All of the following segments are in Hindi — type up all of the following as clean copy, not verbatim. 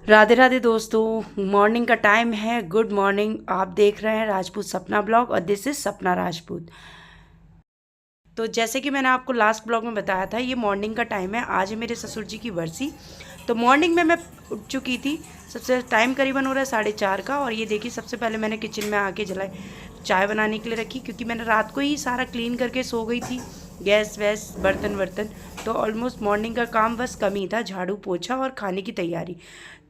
राधे राधे दोस्तों, मॉर्निंग का टाइम है। Good morning. आप देख रहे हैं राजपूत सपना ब्लॉग और दिस इज सपना राजपूत। तो जैसे कि मैंने आपको लास्ट ब्लॉग में बताया था, ये मॉर्निंग का टाइम है। आज है मेरे ससुर जी की बरसी। तो मॉर्निंग में मैं उठ चुकी थी। सबसे टाइम करीबन हो रहा है 4:30 का। और ये देखिए, सबसे पहले मैंने किचन में आके जलाई चाय बनाने के लिए रखी, क्योंकि मैंने रात को ही सारा क्लीन करके सो गई थी, गैस वैस बर्तन वर्तन। तो ऑलमोस्ट मॉर्निंग का काम बस कम ही था, झाड़ू पोछा और खाने की तैयारी।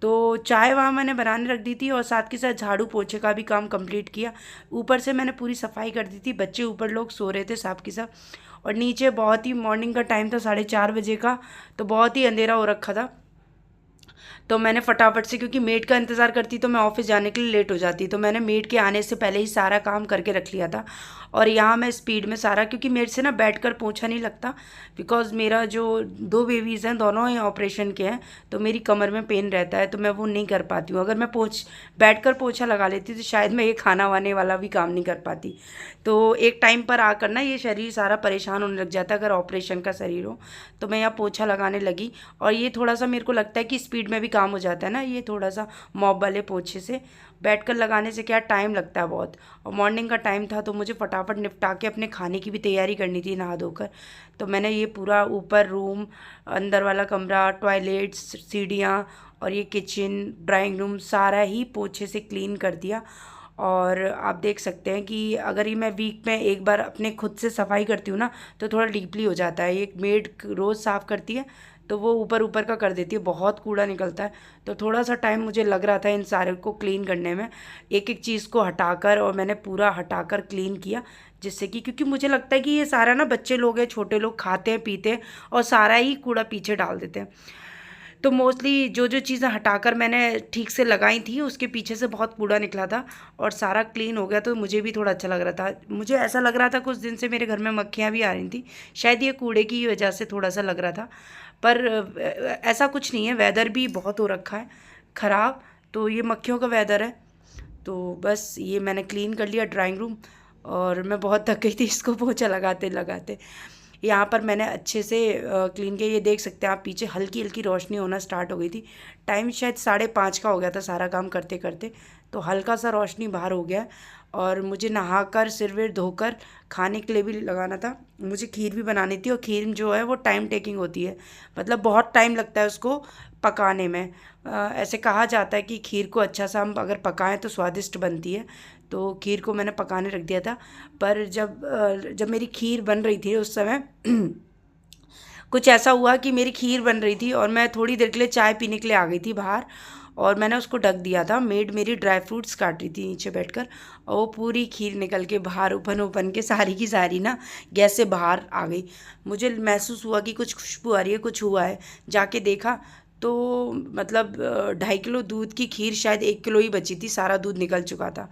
तो चाय वहाँ मैंने बनाने रख दी थी और साथ के साथ झाड़ू पोछे का भी काम कंप्लीट किया। ऊपर से मैंने पूरी सफाई कर दी थी। बच्चे ऊपर लोग सो रहे थे सब के सब। और नीचे बहुत ही मॉर्निंग का टाइम था, 4:30 बजे का। तो बहुत ही अंधेरा हो रखा था। तो मैंने फटाफट से, क्योंकि मेड का इंतज़ार करती तो मैं ऑफिस जाने के लिए लेट हो जाती, तो मैंने मेड के आने से पहले ही सारा काम करके रख लिया था। और यहाँ मैं स्पीड में सारा, क्योंकि मेरे से ना बैठकर पोंछा नहीं लगता, बिकॉज मेरा जो 2 बेबीज़ हैं दोनों ही ऑपरेशन के हैं, तो मेरी कमर में पेन रहता है, तो मैं वो नहीं कर पाती हूँ। अगर मैं बैठकर पोंछा लगा लेती तो शायद मैं ये खाना वाने वाला भी काम नहीं कर पाती। तो एक टाइम पर आकर ना ये शरीर सारा परेशान होने लग जाता है, अगर ऑपरेशन का शरीर हो। तो मैं यहाँ पोछा लगाने लगी। और ये थोड़ा सा मेरे को लगता है कि स्पीड में भी काम हो जाता है ना, ये थोड़ा सा मॉप वाले पोछे से बैठकर लगाने से क्या टाइम लगता है बहुत। और मॉर्निंग का टाइम था, तो मुझे फटाफट निपटा के अपने खाने की भी तैयारी करनी थी नहा धोकर। तो मैंने ये पूरा ऊपर रूम, अंदर वाला कमरा, टॉयलेट्स, सीढ़ियाँ और ये किचन, ड्राइंग रूम सारा ही पोछे से क्लीन कर दिया। और आप देख सकते हैं कि अगर ये मैं वीक में एक बार अपने खुद से सफाई करती हूँ ना, तो थोड़ा डीपली हो जाता है। एक मेड रोज़ साफ़ करती है, तो वो ऊपर ऊपर का कर देती है, बहुत कूड़ा निकलता है। तो थोड़ा सा टाइम मुझे लग रहा था इन सारे को क्लीन करने में, एक एक चीज़ को हटाकर। और मैंने पूरा हटाकर क्लीन किया, जिससे कि, क्योंकि मुझे लगता है कि ये सारा ना बच्चे लोग हैं, छोटे लोग खाते हैं पीते हैं और सारा ही कूड़ा पीछे डाल देते हैं। तो मोस्टली जो जो चीज़ें हटाकर मैंने ठीक से लगाई थी, उसके पीछे से बहुत कूड़ा निकला था और सारा क्लीन हो गया। तो मुझे भी थोड़ा अच्छा लग रहा था। मुझे ऐसा लग रहा था कुछ दिन से मेरे घर में मक्खियाँ भी आ रही थी, शायद ये कूड़े की वजह से थोड़ा सा लग रहा था। पर ऐसा कुछ नहीं है। वेदर भी बहुत हो रखा है ख़राब, तो ये मक्खियों का वेदर है। तो बस ये मैंने क्लीन कर लिया ड्राइंग रूम। और मैं बहुत थक गई थी इसको पोछा लगाते लगाते। यहाँ पर मैंने अच्छे से क्लीन किया। ये देख सकते हैं आप, पीछे हल्की हल्की रोशनी होना स्टार्ट हो गई थी। टाइम शायद 5:30 का हो गया था सारा काम करते करते। तो हल्का सा रोशनी बाहर हो गया। और मुझे नहाकर सिर विर धोकर खाने के लिए भी लगाना था। मुझे खीर भी बनानी थी, और खीर जो है वो टाइम टेकिंग होती है, मतलब बहुत टाइम लगता है उसको पकाने में। ऐसे कहा जाता है कि खीर को अच्छा सा हम अगर पकाएं तो स्वादिष्ट बनती है। तो खीर को मैंने पकाने रख दिया था। पर जब मेरी खीर बन रही थी उस समय कुछ ऐसा हुआ कि मेरी खीर बन रही थी और मैं थोड़ी देर के लिए चाय पीने के लिए आ गई थी बाहर। और मैंने उसको ढक दिया था। मेड मेरी ड्राई फ्रूट्स काट रही थी नीचे बैठकर, और वो पूरी खीर निकल के बाहर ओपन ओपन के सारी की सारी ना गैस से बाहर आ गई। मुझे महसूस हुआ कि कुछ खुशबू आ रही है, कुछ हुआ है। जाके देखा तो मतलब 2.5 किलो दूध की खीर शायद 1 किलो ही बची थी, सारा दूध निकल चुका था।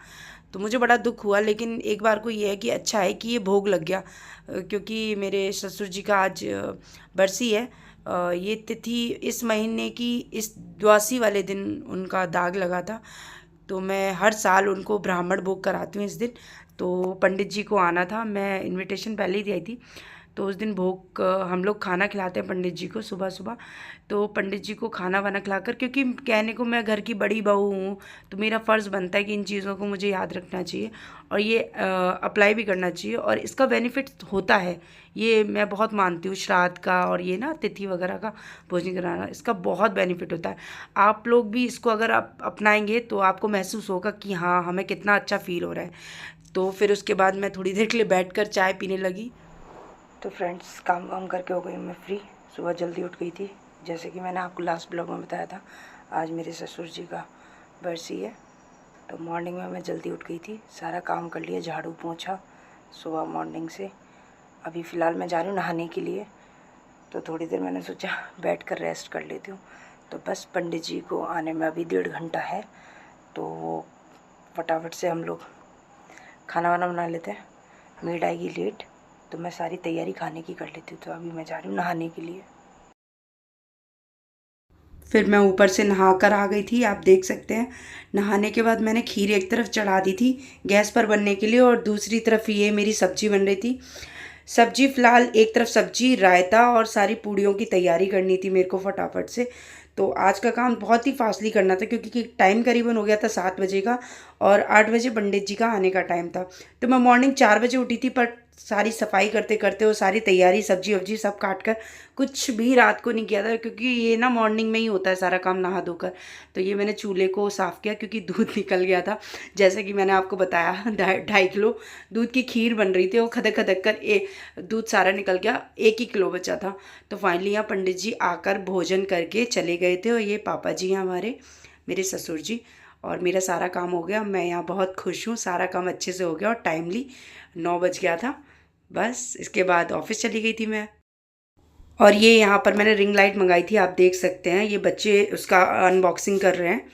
तो मुझे बड़ा दुख हुआ। लेकिन एक बार को ये है कि अच्छा है कि ये भोग लग गया, क्योंकि मेरे ससुर जी का आज बरसी है। ये तिथि इस महीने की इस द्वासी वाले दिन उनका दाग लगा था। तो मैं हर साल उनको ब्राह्मण भोग कराती हूँ इस दिन। तो पंडित जी को आना था, मैं इनविटेशन पहले ही दी थी। तो उस दिन भोग हम लोग खाना खिलाते हैं पंडित जी को सुबह सुबह। तो पंडित जी को खाना वाना खिलाकर, क्योंकि कहने को मैं घर की बड़ी बहू हूँ, तो मेरा फ़र्ज़ बनता है कि इन चीज़ों को मुझे याद रखना चाहिए और ये अप्लाई भी करना चाहिए। और इसका बेनिफिट होता है, ये मैं बहुत मानती हूँ। श्राद्ध का और ये ना तिथि वगैरह का भोजन कराना, इसका बहुत बेनिफिट होता है। आप लोग भी इसको अगर आप अपनाएंगे तो आपको महसूस होगा कि हाँ, हमें कितना अच्छा फील हो रहा है। तो फिर उसके बाद मैं थोड़ी देर के लिए बैठकर चाय पीने लगी। तो फ्रेंड्स, काम वाम करके हो गई मैं फ्री। सुबह जल्दी उठ गई थी, जैसे कि मैंने आपको लास्ट ब्लॉग में बताया था। आज मेरे ससुर जी का बरसी है, तो मॉर्निंग में मैं जल्दी उठ गई थी, सारा काम कर लिया, झाड़ू पोंछा सुबह मॉर्निंग से। अभी फ़िलहाल मैं जा रही हूँ नहाने के लिए, तो थोड़ी देर मैंने सोचा बैठ कर रेस्ट कर लेती हूँ। तो बस पंडित जी को आने में अभी 1.5 घंटा है, तो वो फटाफट से हम लोग खाना वाना बना लेते हैं। मेड आएगी लेट, तो मैं सारी तैयारी खाने की कर लेती हूँ। तो अभी मैं जा रही हूँ नहाने के लिए। फिर मैं ऊपर से नहा कर आ गई थी, आप देख सकते हैं। नहाने के बाद मैंने खीर एक तरफ चढ़ा दी थी गैस पर बनने के लिए, और दूसरी तरफ ये मेरी सब्जी बन रही थी। सब्जी फ़िलहाल एक तरफ सब्जी, रायता और सारी पूड़ियों की तैयारी करनी थी मेरे को फटाफट से। तो आज का काम बहुत ही फास्टली करना था क्योंकि टाइम करीबन हो गया था 7 बजे का और 8 बजे पंडित जी का आने का टाइम था। तो मैं मॉर्निंग 4 बजे उठी थी, पर सारी सफाई करते करते और सारी तैयारी सब्जी वब्जी सब काट कर कुछ भी रात को नहीं किया था, क्योंकि ये ना मॉर्निंग में ही होता है सारा काम नहा धोकर। तो ये मैंने चूल्हे को साफ़ किया क्योंकि दूध निकल गया था, जैसे कि मैंने आपको बताया 2.5 किलो दूध की खीर बन रही थी, वो खदक खदक कर दूध सारा निकल गया, 1 ही किलो बचा था। तो फाइनली यहाँ पंडित जी आकर भोजन करके चले गए थे और ये पापा जी हैं हमारे, मेरे ससुर जी, और मेरा सारा काम हो गया। मैं यहाँ बहुत खुश हूँ, सारा काम अच्छे से हो गया और टाइमली 9 बज गया था। बस इसके बाद ऑफिस चली गई थी मैं। और ये यहाँ पर मैंने रिंग लाइट मंगाई थी, आप देख सकते हैं, ये बच्चे उसका अनबॉक्सिंग कर रहे हैं।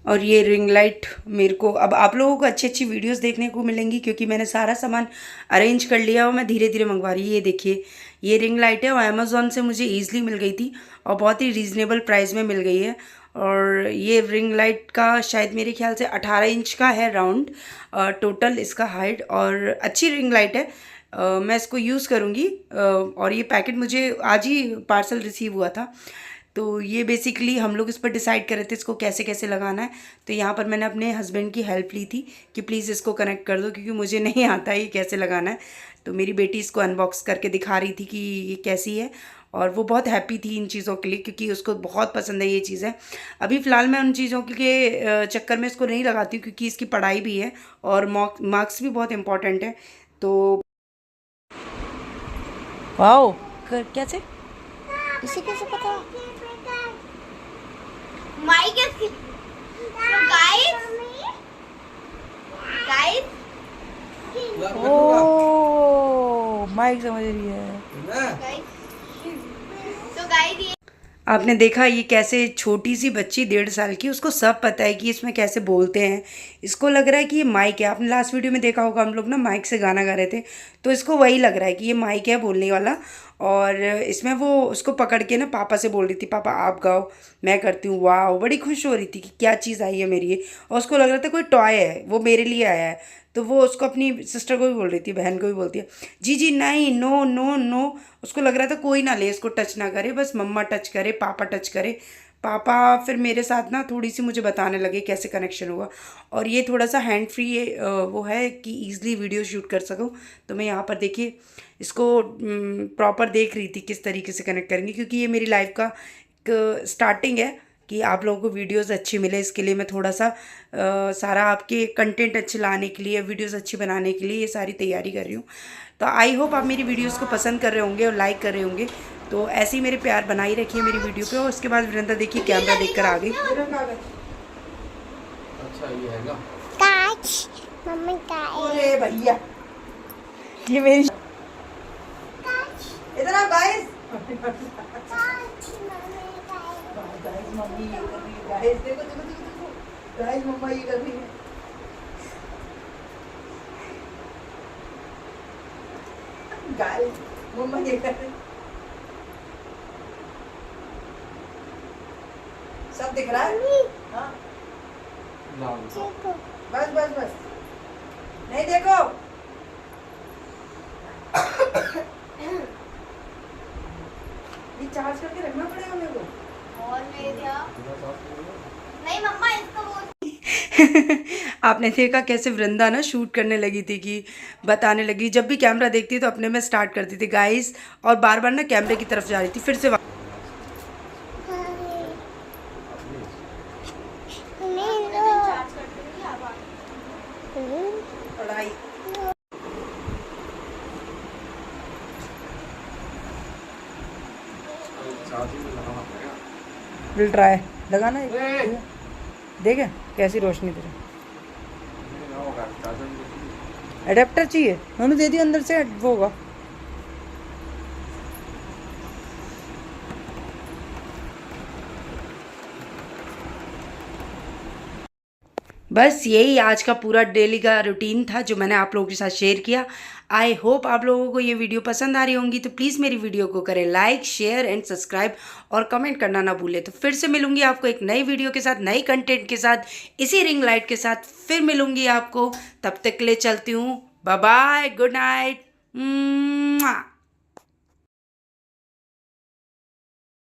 और ये रिंग लाइट मेरे को, अब आप लोगों को अच्छी अच्छी वीडियोस देखने को मिलेंगी क्योंकि मैंने सारा सामान अरेंज कर लिया और मैं धीरे धीरे मंगवा रही हूँ। ये देखिए, ये रिंग लाइट है और अमेज़ॉन से मुझे ईज़िली मिल गई थी और बहुत ही रीज़नेबल प्राइस में मिल गई है। और ये रिंग लाइट का शायद मेरे ख्याल से 18 इंच का है राउंड टोटल इसका हाइट, और अच्छी रिंग लाइट है। मैं इसको यूज़ करूँगी। और ये पैकेट मुझे आज ही पार्सल रिसीव हुआ था। तो ये बेसिकली हम लोग इस पर डिसाइड कर रहे थे इसको कैसे कैसे लगाना है। तो यहाँ पर मैंने अपने हस्बैंड की हेल्प ली थी कि प्लीज़ इसको कनेक्ट कर दो, क्योंकि मुझे नहीं आता ये कैसे लगाना है। तो मेरी बेटी इसको अनबॉक्स करके दिखा रही थी कि ये कैसी है, और वो बहुत हैप्पी थी इन चीज़ों के लिए क्योंकि उसको बहुत पसंद है ये चीज़ें। अभी फ़िलहाल मैं उन चीज़ों के चक्कर में इसको नहीं लगाती हूँ क्योंकि इसकी पढ़ाई भी है और मार्क्स भी बहुत इंपॉर्टेंट है। तो वाओ, कैसे इसे कैसे पता? माइक है। गाइस ओ माइक समझ रही है। तो गाइस आपने देखा ये कैसे छोटी सी बच्ची 1.5 साल की, उसको सब पता है कि इसमें कैसे बोलते हैं। इसको लग रहा है कि ये माइक है। आपने लास्ट वीडियो में देखा होगा हम लोग ना माइक से गाना गा रहे थे, तो इसको वही लग रहा है कि ये माइक है बोलने वाला। और इसमें वो उसको पकड़ के ना पापा से बोल रही थी, पापा आप गाओ मैं करती हूँ। वाह, बड़ी खुश हो रही थी कि क्या चीज़ आई है मेरी ये, और उसको लग रहा था कोई टॉय है वो मेरे लिए आया है। तो वो उसको अपनी सिस्टर को भी बोल रही थी, बहन को भी बोलती है जी जी नहीं नो नो नो। उसको लग रहा था कोई ना ले, इसको टच ना करे, बस मम्मा टच करे, पापा टच करे। पापा फिर मेरे साथ ना थोड़ी सी मुझे बताने लगे कैसे कनेक्शन हुआ। और ये थोड़ा सा हैंड फ्री वो है कि ईज़िली वीडियो शूट कर सकूँ। तो मैं यहाँ पर देखिए इसको प्रॉपर देख रही थी किस तरीके से कनेक्ट करेंगे, क्योंकि ये मेरी लाइफ का एक स्टार्टिंग है कि आप लोगों को वीडियोस अच्छी मिले। इसके लिए मैं थोड़ा सा सारा आपके कंटेंट अच्छे लाने के लिए, वीडियोस अच्छी बनाने के लिए ये सारी तैयारी कर रही हूँ। तो आई होप आप मेरी वीडियोस को पसंद कर रहे होंगे और लाइक कर रहे होंगे। तो ऐसे ही मेरे प्यार बनाई रखिए मेरी वीडियो पे। और उसके बाद वृंदा देखिए कैमरा देखकर आ गई। अच्छा ये है ना काच मम्मी का अरे भैया ये मेरी इधर आओ गाइस। गाइस मम्मी ये कर रही है, गाइस देखो देखो देखो देखो, गाइस मम्मा ये कर रही है। गाइस मम्मा ये कर रही है। सब दिख रहा है? हाँ बस बस बस, नहीं देखो। ये चार्ज करके रखना पड़ेगा मेरे को। और ले दिया नहीं मम्मा इसको बोल। आपने देखा कैसे वृंदा ना शूट करने लगी थी कि बताने लगी, जब भी कैमरा देखती तो अपने में स्टार्ट करती थी गाइस, और बार बार ना कैमरे की तरफ जा रही थी, फिर से पढ़ाई। विल ट्राई लगाना है, देखे कैसी रोशनी तेरे। एडेप्टर चाहिए मम्मी, दे दियो अंदर से वो होगा। बस यही आज का पूरा डेली का रूटीन था जो मैंने आप लोगों के साथ शेयर किया। आई होप आप लोगों को ये वीडियो पसंद आ रही होंगी। तो प्लीज़ मेरी वीडियो को करें लाइक, शेयर एंड सब्सक्राइब, और कमेंट करना ना भूलें। तो फिर से मिलूंगी आपको एक नई वीडियो के साथ, नई कंटेंट के साथ, इसी रिंग लाइट के साथ फिर मिलूंगी आपको। तब तक के लिए चलती हूँ, बाय बाय, गुड नाइट। मुआ।